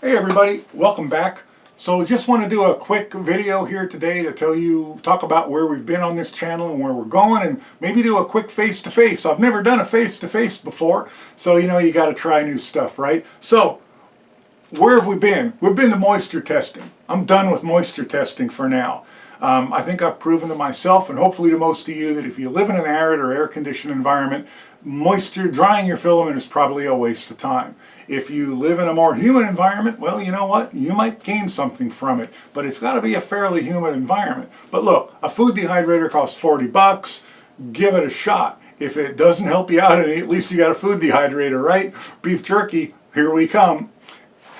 Hey everybody, welcome back. So just want to do a quick video here today to talk about where we've been on this channel and where we're going, and maybe do a quick face-to-face. I've never done a face-to-face before, so you got to try new stuff, right? So where have we been? We've been to moisture testing. I'm done with moisture testing for now. I think I've proven to myself and hopefully to most of you that if you live in an arid or air-conditioned environment, drying your filament is probably a waste of time. If you live in a more humid environment, well, you know what? You might gain something from it, but it's got to be a fairly humid environment. But look, a food dehydrator costs 40 bucks. Give it a shot. If it doesn't help you out, at least you got a food dehydrator, right? Beef jerky, here we come.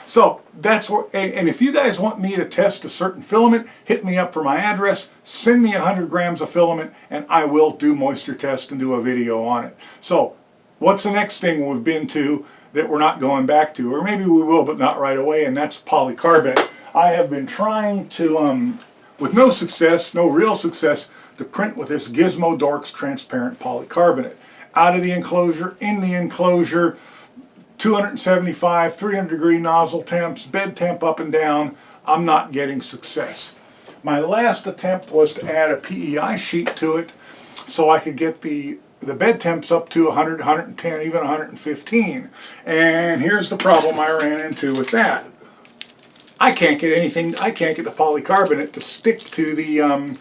So that's where, and if you guys want me to test a certain filament, hit me up for my address, send me 100 grams of filament, and I will do moisture test and do a video on it. So what's the next thing we've been to that we're not going back to? Or maybe we will, but not right away, and that's polycarbonate. I have been trying to, with no success, no real success, to print with this Gizmo Dorks transparent polycarbonate. Out of the enclosure, in the enclosure, 275, 300 degree nozzle temps, bed temp up and down. I'm not getting success. My last attempt was to add a PEI sheet to it so I could get the bed temps up to 100, 110, even 115. And here's the problem I ran into with that. I can't get the polycarbonate to stick to the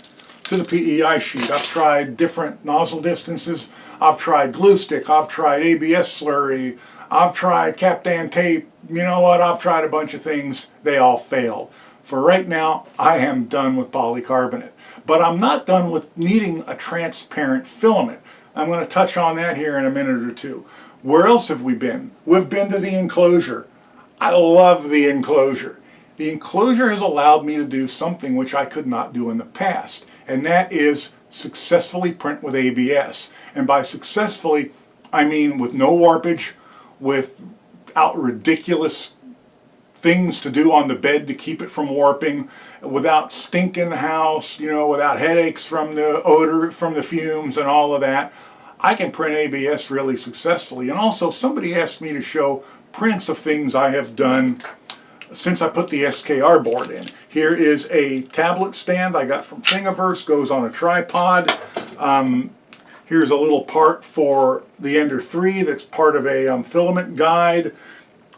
PEI sheet. I've tried different nozzle distances. I've tried glue stick. I've tried ABS slurry. I've tried Kaptan tape. You know what? I've tried a bunch of things. They all failed. For right now, I am done with polycarbonate. But I'm not done with needing a transparent filament. I'm going to touch on that here in a minute or two. Where else have we been? We've been to the enclosure. I love the enclosure. The enclosure has allowed me to do something which I could not do in the past, and that is successfully print with ABS. And by successfully, I mean with no warpage, without ridiculous things to do on the bed to keep it from warping, without stink in the house, without headaches from the odor, from the fumes and all of that. I can print ABS really successfully. And also somebody asked me to show prints of things I have done since I put the SKR board in. Here is a tablet stand I got from Thingiverse, goes on a tripod. Here's a little part for the Ender 3 that's part of a filament guide.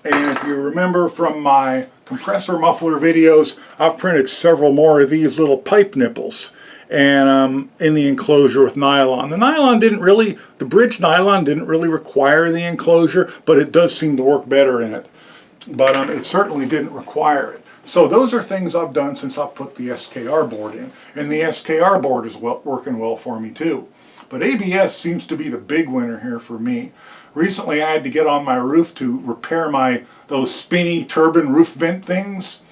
And if you remember from my compressor muffler videos, I've printed several more of these little pipe nipples and in the enclosure with nylon. The bridge nylon didn't really require the enclosure, but it does seem to work better in it. But it certainly didn't require it. So those are things I've done since I've put the SKR board in. And the SKR board is working well for me too. But ABS seems to be the big winner here for me. Recently I had to get on my roof to repair those spinny turbine roof vent things.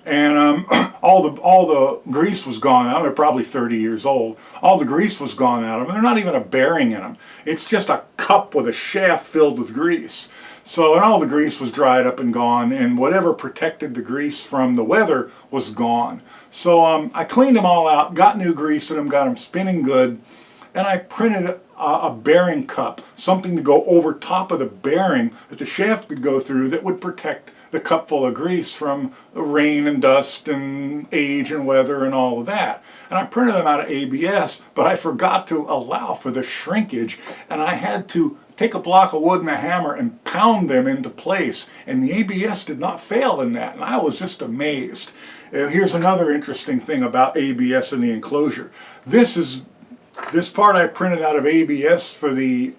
And all the grease was gone out. They're probably 30 years old. All the grease was gone out of them. They're not even a bearing in them. It's just a cup with a shaft filled with grease. So, and all the grease was dried up and gone, and whatever protected the grease from the weather was gone. So I cleaned them all out, got new grease in them, got them spinning good, and I printed a bearing cup, something to go over top of the bearing that the shaft could go through that would protect the cup full of grease from rain and dust and age and weather and all of that. And I printed them out of ABS, but I forgot to allow for the shrinkage, and I had to take a block of wood and a hammer and pound them into place, and the ABS did not fail in that, and I was just amazed. Here's another interesting thing about ABS in the enclosure. This part I printed out of ABS for the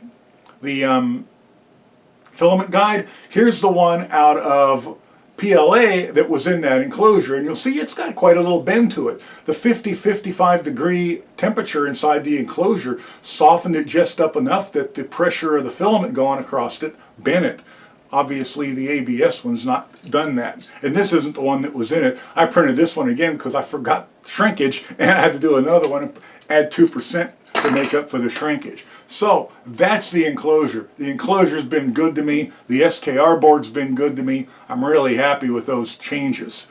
filament guide. Here's the one out of PLA that was in that enclosure, and you'll see it's got quite a little bend to it. The 50-55 degree temperature inside the enclosure softened it just up enough that the pressure of the filament going across it bent it. Obviously the ABS one's not done that, and this isn't the one that was in it. I printed this one again because I forgot shrinkage, and I had to do another one and add 2% to make up for the shrinkage. So that's the enclosure. The enclosure's been good to me. The SKR board's been good to me. I'm really happy with those changes.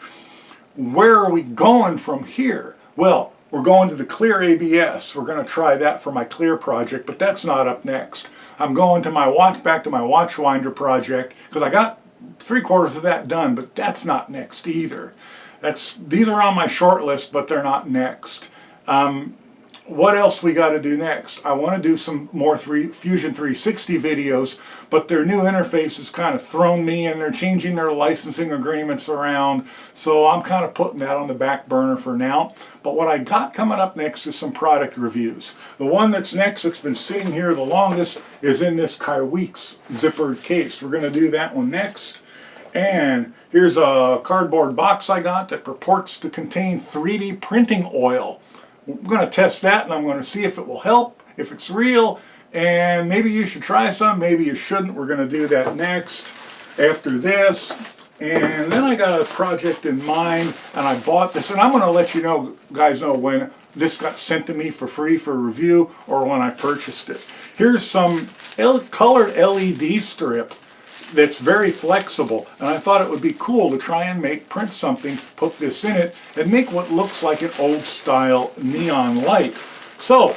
Where are we going from here? Well, we're going to the clear ABS. We're going to try that for my clear project, but that's not up next. I'm going to back to my watch winder project because I got 3/4 of that done, but that's not next either. These are on my short list, but they're not next. What else we got to do next? I want to do some more Fusion 360 videos, but their new interface has kind of thrown me, and they're changing their licensing agreements around, so I'm kind of putting that on the back burner for now. But what I got coming up next is some product reviews. The one that's next, that's been sitting here the longest, is in this Kyweeks zippered case. We're going to do that one next. And here's a cardboard box I got that purports to contain 3D printing oil. I'm going to test that, and I'm going to see if it will help, if it's real, and maybe you should try some, maybe you shouldn't. We're going to do that next after this. And then I got a project in mind, and I bought this, and I'm going to let you guys know when this got sent to me for free for review or when I purchased it. Here's some colored LED strip that's very flexible, and I thought it would be cool to try and print something, put this in it, and make what looks like an old style neon light. So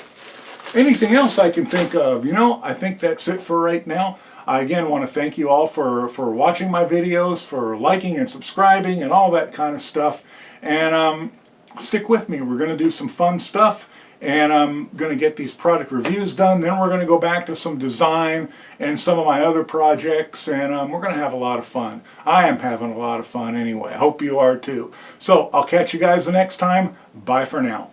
anything else I can think of, I think that's it for right now. I again want to thank you all for watching my videos, for liking and subscribing and all that kind of stuff, and stick with me. We're going to do some fun stuff, and I'm going to get these product reviews done. Then we're going to go back to some design and some of my other projects, and we're going to have a lot of fun. I am having a lot of fun anyway. I hope you are too. So I'll catch you guys the next time. Bye for now.